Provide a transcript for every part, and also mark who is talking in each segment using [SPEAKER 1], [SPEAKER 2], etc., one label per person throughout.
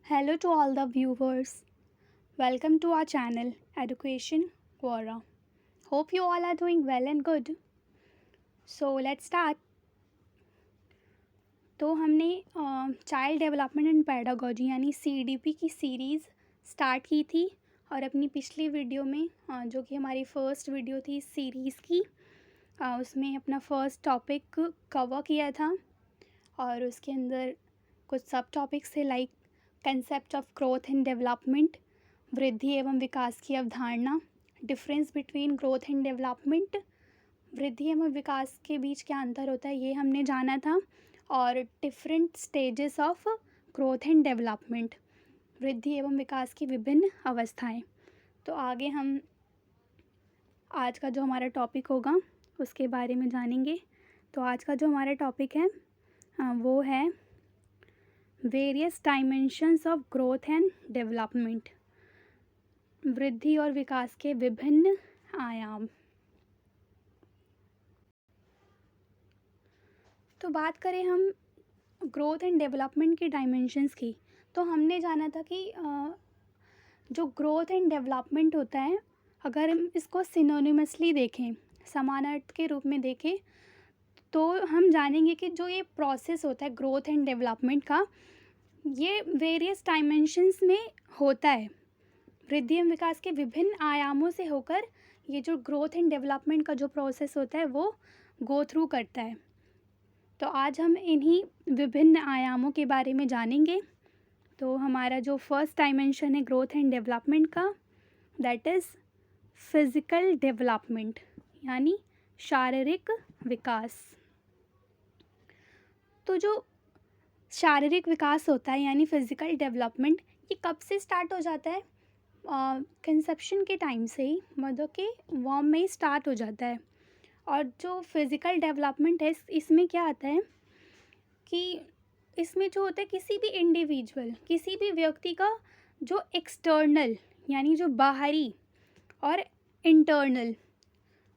[SPEAKER 1] Hello to all the viewers. Welcome to our channel Education Quora. Hope you all are doing well and good. So let's start. तो हमने child development and pedagogy यानी CDP की series start की थी और अपनी पिछली video में जो कि हमारी फ़र्स्ट वीडियो थी इस सीरीज़ की उसमें अपना फ़र्स्ट टॉपिक कवर किया था और उसके अंदर कुछ सब टॉपिक्स थे like concept of growth and development, वृद्धि एवं विकास की अवधारणा, difference between growth and development, वृद्धि एवं विकास के बीच क्या अंतर होता है ये हमने जाना था, और different stages of growth and development, वृद्धि एवं विकास की विभिन्न अवस्थाएं। तो आगे हम आज का जो हमारा टॉपिक होगा उसके बारे में जानेंगे। तो आज का जो हमारा टॉपिक है वो है various dimensions of growth and development, वृद्धि और विकास के विभिन्न आयाम। तो बात करें हम ग्रोथ एंड डेवलपमेंट की डायमेंशंस की, तो हमने जाना था कि जो ग्रोथ एंड डेवलपमेंट होता है, अगर हम इसको सिनोनिमसली देखें, समानार्थ के रूप में देखें, तो हम जानेंगे कि जो ये प्रोसेस होता है ग्रोथ एंड डेवलपमेंट का, ये वेरियस डायमेंशंस में होता है। वृद्धि एवं विकास के विभिन्न आयामों से होकर ये जो ग्रोथ एंड डेवलपमेंट का जो प्रोसेस होता है वो गो थ्रू करता है। तो आज हम इन्हीं विभिन्न आयामों के बारे में जानेंगे। तो हमारा जो फर्स्ट डायमेंशन है ग्रोथ एंड डेवलपमेंट का, दैट इज़ फिज़िकल डेवलपमेंट यानी शारीरिक विकास। तो जो शारीरिक विकास होता है यानी फिज़िकल डेवलपमेंट, ये कब से स्टार्ट हो जाता है? कंसेप्शन के टाइम से ही, मदर के वॉम में ही स्टार्ट हो जाता है। और जो फिज़िकल डेवलपमेंट है इसमें क्या आता है कि इसमें जो होता है किसी भी इंडिविजुअल, किसी भी व्यक्ति का जो एक्सटर्नल यानी जो बाहरी और इंटरनल,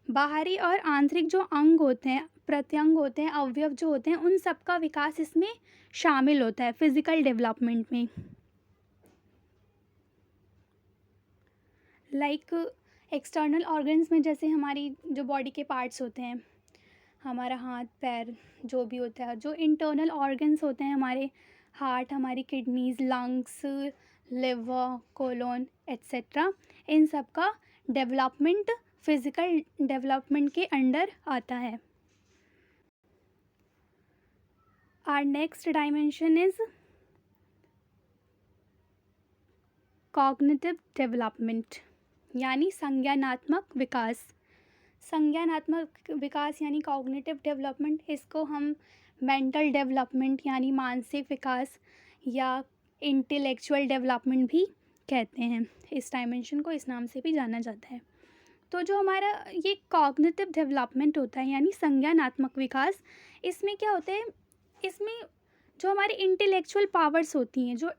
[SPEAKER 1] बाहरी और आंतरिक जो अंग होते हैं, प्रत्यंग होते हैं, अवयव जो होते हैं, उन सब का विकास इसमें शामिल होता है फिज़िकल डेवलपमेंट में। लाइक एक्सटर्नल ऑर्गन्स में जैसे हमारी जो बॉडी के पार्ट्स होते हैं, हमारा हाथ पैर जो भी होता है, जो इंटरनल ऑर्गन्स होते हैं हमारे हार्ट, हमारी kidneys, lungs, liver, colon etcetera, इन सब का डेवलपमेंट फिज़िकल डेवलपमेंट के अंडर आता है। Our next dimension is cognitive development यानी संज्ञानात्मक विकास। संज्ञानात्मक विकास यानी कॉग्निटिव डेवलपमेंट, इसको हम मेंटल डेवलपमेंट यानी मानसिक विकास या इंटेलेक्चुअल डेवलपमेंट भी कहते हैं। इस डायमेंशन को इस नाम से भी जाना जाता है। तो जो हमारा ये कॉग्निटिव डेवलपमेंट होता है यानी संज्ञानात्मक विकास, इसमें क्या होता है, इसमें जो हमारी इंटेलेक्चुअल पावर्स होती हैं, जो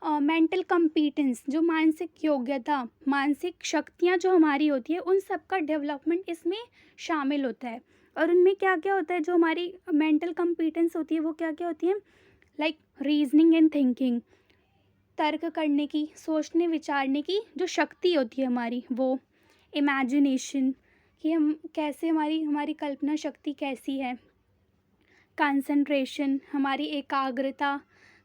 [SPEAKER 1] मेंटल कम्पिटेंस, जो मानसिक योग्यता, मानसिक शक्तियाँ जो हमारी होती है, उन सब का डेवलपमेंट इसमें शामिल होता है। और उनमें क्या क्या होता है, जो हमारी मेंटल कम्पिटेंस होती है वो क्या क्या होती है, लाइक रीजनिंग एंड थिंकिंग, तर्क करने की, सोचने विचारने की जो शक्ति होती है हमारी, वो इमेजिनेशन कि हम कैसे, हमारी कल्पना शक्ति कैसी है, कंसंट्रेशन, हमारी एकाग्रता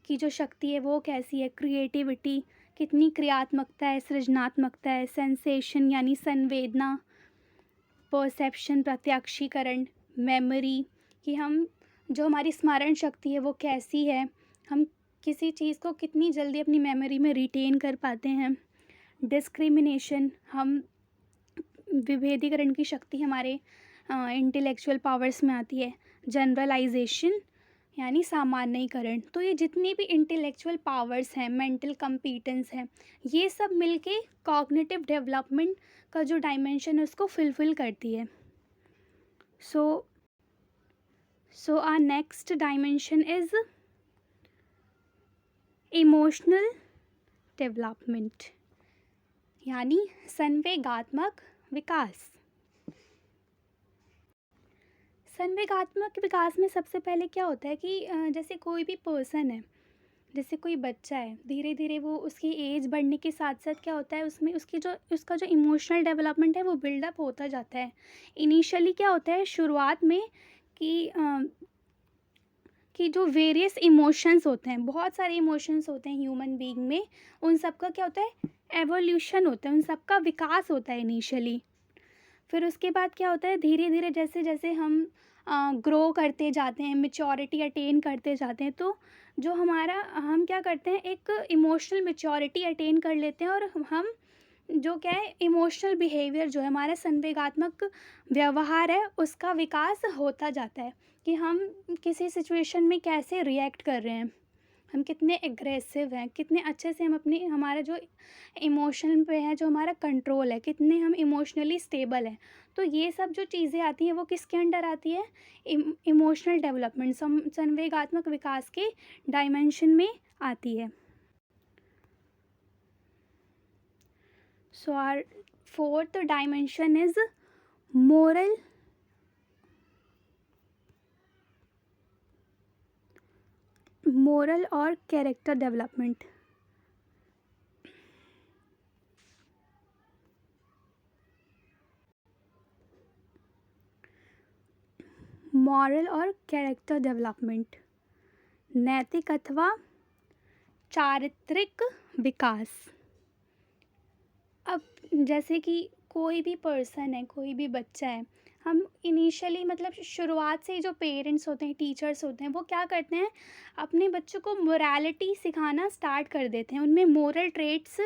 [SPEAKER 1] की जो शक्ति है वो कैसी है, क्रिएटिविटी, कितनी क्रियात्मकता है, सृजनात्मकता है, सेंसेशन यानी संवेदना, परसेप्शन प्रत्यक्षीकरण, मेमोरी कि हम, जो हमारी स्मरण शक्ति है वो कैसी है, हम किसी चीज़ को कितनी जल्दी अपनी मेमोरी में रिटेन कर पाते हैं, डिस्क्रिमिनेशन, हम विभेदीकरण की शक्ति हमारे इंटेलेक्चुअल पावर्स में आती है, जनरलाइजेशन यानी सामान्यीकरण। तो ये जितनी भी इंटेलेक्चुअल पावर्स हैं, मेंटल कम्पिटेंस हैं, ये सब मिलके कॉग्निटिव डेवलपमेंट का जो डायमेंशन है उसको फुलफिल करती है। So our next dimension is emotional development यानी संवेगात्मक विकास। संवेगात्मक विकास में सबसे पहले क्या होता है कि जैसे कोई भी पर्सन है, जैसे कोई बच्चा है, धीरे धीरे वो उसकी एज बढ़ने के साथ साथ क्या होता है, उसमें उसकी जो उसका जो इमोशनल डेवलपमेंट है वो बिल्डअप होता जाता है। इनिशियली क्या होता है शुरुआत में कि कि जो वेरियस इमोशंस होते हैं, बहुत सारे इमोशंस होते हैं ह्यूमन बीइंग में, उन सब का क्या होता है, एवोल्यूशन होता है, उन सब का विकास होता है इनिशियली। फिर उसके बाद क्या होता है, धीरे धीरे जैसे जैसे हम ग्रो करते जाते हैं, मेच्योरिटी अटेन करते जाते हैं, तो जो हमारा हम क्या करते हैं, एक इमोशनल मेच्योरिटी अटेन कर लेते हैं, और हम जो क्या है, इमोशनल बिहेवियर जो है, हमारा संवेगात्मक व्यवहार है, उसका विकास होता जाता है कि हम किसी सिचुएशन में कैसे रिएक्ट कर रहे हैं, हम कितने एग्रेसिव हैं, कितने अच्छे से हम अपनी हमारा जो इमोशन पे है, जो हमारा कंट्रोल है, कितने हम इमोशनली स्टेबल हैं। तो ये सब जो चीज़ें आती हैं वो किसके अंडर आती है, इमोशनल डेवलपमेंट, संवेगात्मक विकास के डायमेंशन में आती है। So our fourth dimension is moral moral और कैरेक्टर डेवलपमेंट। मॉरल और कैरेक्टर डेवलपमेंट, नैतिक अथवा चारित्रिक विकास। अब जैसे कि कोई भी पर्सन है, कोई भी बच्चा है, हम इनिशियली मतलब शुरुआत से ही जो पेरेंट्स होते हैं, टीचर्स होते हैं, वो क्या करते हैं, अपने बच्चों को मोरालिटी सिखाना स्टार्ट कर देते हैं, उनमें मोरल ट्रेट्स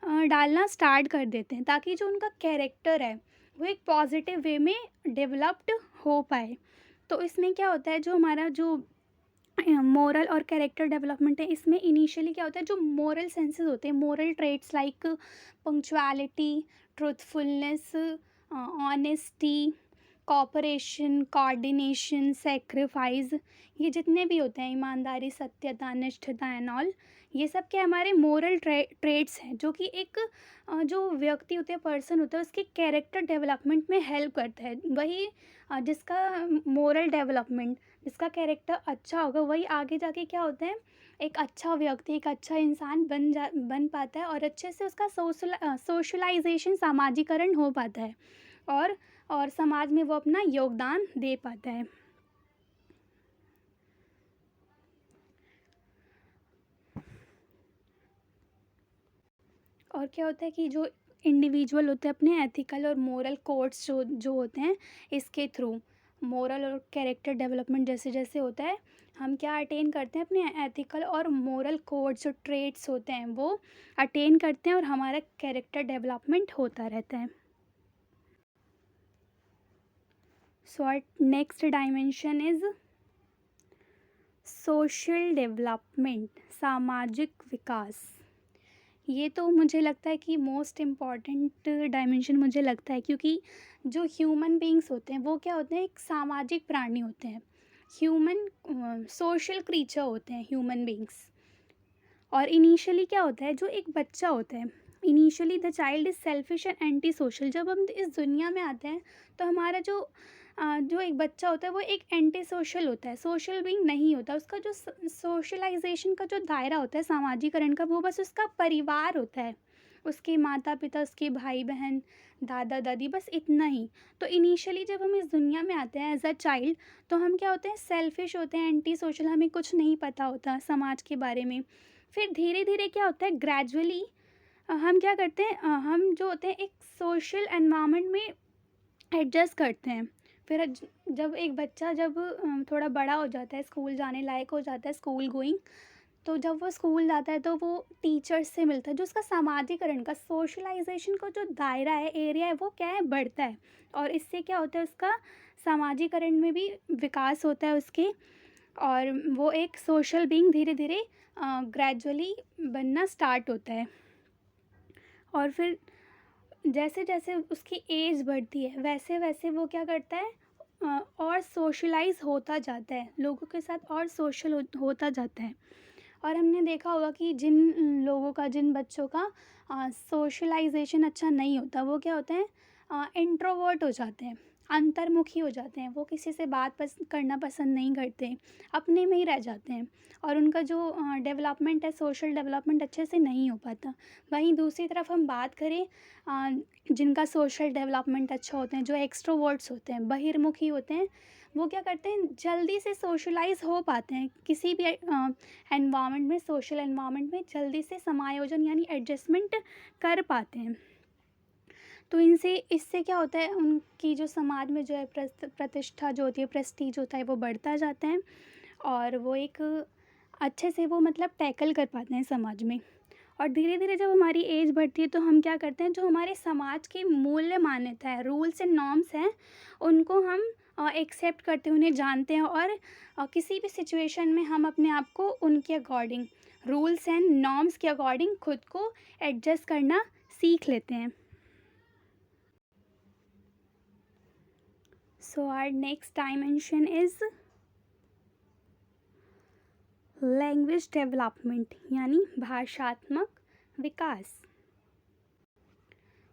[SPEAKER 1] डालना स्टार्ट कर देते हैं, ताकि जो उनका कैरेक्टर है वो एक पॉजिटिव वे में डेवलप्ड हो पाए। तो इसमें क्या होता है, जो हमारा जो मोरल और कैरेक्टर डेवलपमेंट है, इसमें इनिशियली क्या होता है, जो मोरल सेंसेस होते हैं, moral traits like punctuality, truthfulness, honesty, cooperation, coordination, sacrifice, ये जितने भी होते हैं, ईमानदारी, सत्यता, निष्ठता एंड ऑल, ये सब क्या हमारे मोरल ट्रेट्स हैं, जो कि एक जो व्यक्ति होते हैं, पर्सन होता है, उसके कैरेक्टर डेवलपमेंट में हेल्प करता है। वही जिसका मोरल डेवलपमेंट, जिसका कैरेक्टर अच्छा होगा, वही आगे जाके क्या होता है, एक अच्छा व्यक्ति, एक अच्छा इंसान बन पाता है, और अच्छे से उसका सोशलाइजेशन, सामाजिकरण हो पाता है, और समाज में वो अपना योगदान दे पाता है। और क्या होता है कि जो इंडिविजुअल होते हैं, अपने एथिकल और मोरल कोड्स जो जो होते हैं, इसके थ्रू मोरल और कैरेक्टर डेवलपमेंट जैसे जैसे होता है, हम क्या अटेन करते हैं, अपने एथिकल और मोरल कोड्स जो ट्रेट्स होते हैं वो अटेन करते हैं, और हमारा कैरेक्टर डेवलपमेंट होता रहता है। So our next dimension is social development, सामाजिक विकास। ये तो मुझे लगता है कि मोस्ट इम्पॉर्टेंट डायमेंशन मुझे लगता है, क्योंकि जो ह्यूमन बीइंग्स होते हैं वो क्या होते हैं, एक सामाजिक प्राणी होते हैं, ह्यूमन सोशल क्रीचर होते हैं ह्यूमन बीइंग्स। और इनिशियली क्या होता है, जो एक बच्चा होता है, initially the child is selfish and anti social. जब हम इस दुनिया में आते हैं, तो हमारा जो एक बच्चा होता है वो एक एंटी सोशल होता है, सोशल बीइंग नहीं होता, उसका जो सोशलाइजेशन का जो दायरा होता है, सामाजिकरण का, वो बस उसका परिवार होता है, उसके माता पिता, उसके भाई बहन, दादा दादी, बस इतना ही। तो इनिशियली जब हम इस दुनिया में आते हैं एज अ चाइल्ड, तो हम क्या होते हैं, सेल्फिश होते हैं, एंटी सोशल, हमें कुछ नहीं पता होता समाज के बारे में। फिर धीरे धीरे क्या होता है, ग्रेजुअली हम क्या करते हैं, हम जो होते हैं एक सोशल एनवायरनमेंट में एडजस्ट करते हैं। फिर जब एक बच्चा जब थोड़ा बड़ा हो जाता है, स्कूल जाने लायक हो जाता है, स्कूल गोइंग, तो जब वो स्कूल जाता है तो वो टीचर्स से मिलता है, जो उसका सामाजिकरण का, सोशलाइजेशन का जो दायरा है, एरिया है, वो क्या है, बढ़ता है, और इससे क्या होता है, उसका सामाजिकरण में भी विकास होता है उसके, और वो एक सोशल बीइंग धीरे धीरे ग्रेजुअली बनना स्टार्ट होता है। और फिर जैसे जैसे उसकी एज बढ़ती है, वैसे वैसे वो क्या करता है, और सोशलाइज होता जाता है, लोगों के साथ और सोशल होता जाता है। और हमने देखा होगा कि जिन लोगों का, जिन बच्चों का सोशलाइजेशन अच्छा नहीं होता, वो क्या होते हैं, इंट्रोवर्ट हो जाते हैं। अंतर्मुखी हो जाते हैं, वो किसी से बात करना पसंद नहीं करते, अपने में ही रह जाते हैं और उनका जो डेवलपमेंट है, सोशल डेवलपमेंट अच्छे से नहीं हो पाता। वहीं दूसरी तरफ हम बात करें जिनका सोशल डेवलपमेंट अच्छा होते हैं, जो एक्सट्रोवर्ट्स होते हैं, बहिर्मुखी होते हैं, वो क्या करते हैं, जल्दी से सोशलाइज़ हो पाते हैं, किसी भी एनवायरनमेंट में, सोशल एनवायरनमेंट में जल्दी से समायोजन यानी एडजस्टमेंट कर पाते हैं। तो इनसे इससे क्या होता है, उनकी जो समाज में जो है प्रतिष्ठा जो होती है, प्रेस्टीज होता है, वो बढ़ता जाता है और वो एक अच्छे से वो मतलब टैकल कर पाते हैं समाज में। और धीरे धीरे जब हमारी एज बढ़ती है तो हम क्या करते हैं, जो हमारे समाज की मूल्य मान्यता है, रूल्स एंड नॉर्म्स हैं, उनको हम एक्सेप्ट करते हैं, उन्हें जानते हैं और किसी भी सिचुएशन में हम अपने आप को उनके अकॉर्डिंग, रूल्स एंड नॉर्म्स के अकॉर्डिंग खुद को एडजस्ट करना सीख लेते हैं। So our next dimension is language development यानी भाषात्मक विकास।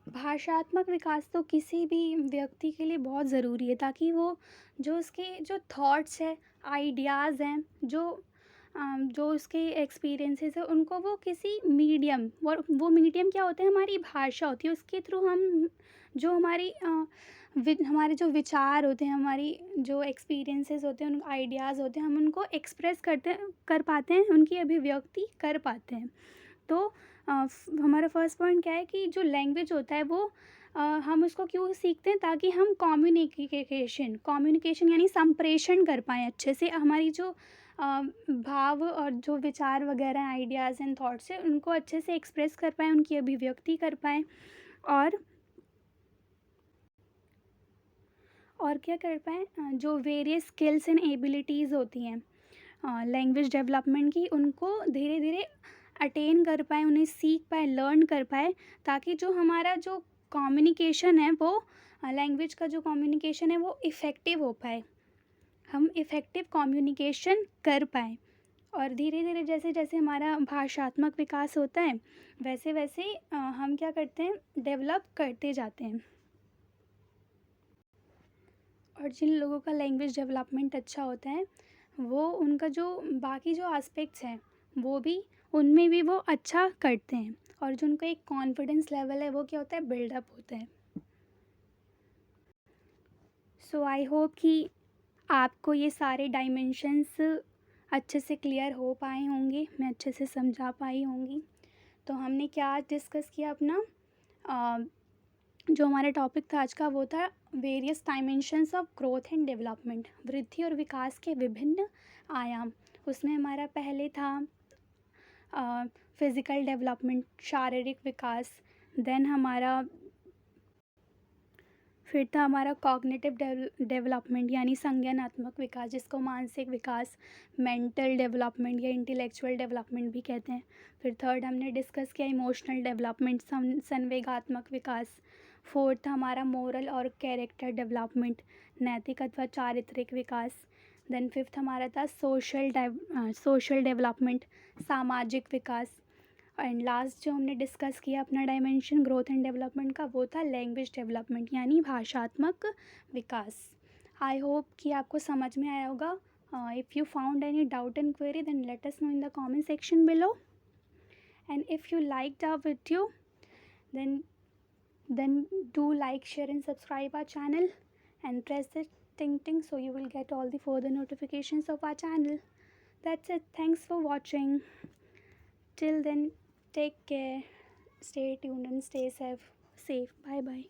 [SPEAKER 1] भाषात्मक विकास तो किसी भी व्यक्ति के लिए बहुत ज़रूरी है, ताकि वो जो उसके जो थॉट्स है, आइडियाज़ हैं, जो उसके एक्सपीरियंसेस है, उनको वो किसी मीडियम, वो मीडियम क्या होता है, हमारी भाषा होती है, उसके थ्रू हम जो हमारे जो विचार होते हैं, हमारी जो एक्सपीरियंसेस होते हैं, उन आइडियाज़ होते हैं, हम उनको एक्सप्रेस कर पाते हैं, उनकी अभिव्यक्ति कर पाते हैं। तो हमारा फर्स्ट पॉइंट क्या है कि जो लैंग्वेज होता है वो हम उसको क्यों सीखते हैं, ताकि हम कम्युनिकेशन यानी संप्रेषण कर पाएँ अच्छे से, हमारी जो भाव और जो विचार वगैरह आइडियाज़ एंड थॉट्स है, उनको अच्छे से एक्सप्रेस कर पाएँ, उनकी अभिव्यक्ति कर पाएँ और क्या कर पाएँ, जो वेरियस स्किल्स एंड एबिलिटीज़ होती हैं लैंग्वेज डेवलपमेंट की, उनको धीरे धीरे अटेन कर पाएँ, उन्हें सीख पाएँ, लर्न कर पाएँ, ताकि जो हमारा जो कम्युनिकेशन है वो लैंग्वेज का जो कम्युनिकेशन है वो इफ़ेक्टिव हो पाए, हम इफ़ेक्टिव कम्युनिकेशन कर पाएँ। और धीरे धीरे जैसे जैसे हमारा भाषात्मक विकास होता है, वैसे वैसे हम क्या करते हैं, डेवलप करते जाते हैं। और जिन लोगों का लैंग्वेज डेवलपमेंट अच्छा होता है, वो उनका जो बाकी जो एस्पेक्ट्स हैं, वो भी उनमें भी वो अच्छा करते हैं और जो उनका एक कॉन्फिडेंस लेवल है, वो क्या होता है, बिल्डअप होता है। सो आई होप कि आपको ये सारे डायमेंशंस अच्छे से क्लियर हो पाए होंगे, मैं अच्छे से समझा पाई होंगी। तो हमने क्या डिस्कस किया अपना, जो हमारा टॉपिक था आज का, वो था various dimensions of growth and development, वृद्धि और विकास के विभिन्न आयाम। उसमें हमारा पहले था फिज़िकल डेवलपमेंट, शारीरिक विकास, देन फिर था हमारा कॉग्निटिव डेवलपमेंट यानी संज्ञानात्मक विकास, जिसको मानसिक विकास, मेंटल डेवलपमेंट या इंटेलेक्चुअल डेवलपमेंट भी कहते हैं। फिर थर्ड हमने डिस्कस किया इमोशनल डेवलपमेंट, संवेगात्मक विकास। फोर्थ हमारा मोरल और कैरेक्टर डेवलपमेंट, नैतिक अथवा चारित्रिक विकास। देन फिफ्थ हमारा था सोशल डेवलपमेंट, सामाजिक विकास। एंड लास्ट जो हमने डिस्कस किया अपना डायमेंशन ग्रोथ एंड डेवलपमेंट का, वो था लैंग्वेज डेवलपमेंट यानी भाषात्मक विकास। आई होप कि आपको समझ में आया होगा। If you found any doubt and query, then let us know in the comment section below, and if you liked our video, then do like, share and subscribe our channel and press the ting so you will get all the further notifications of our channel. That's it. Thanks for watching. Till then, take care, stay tuned and stay safe. Bye bye.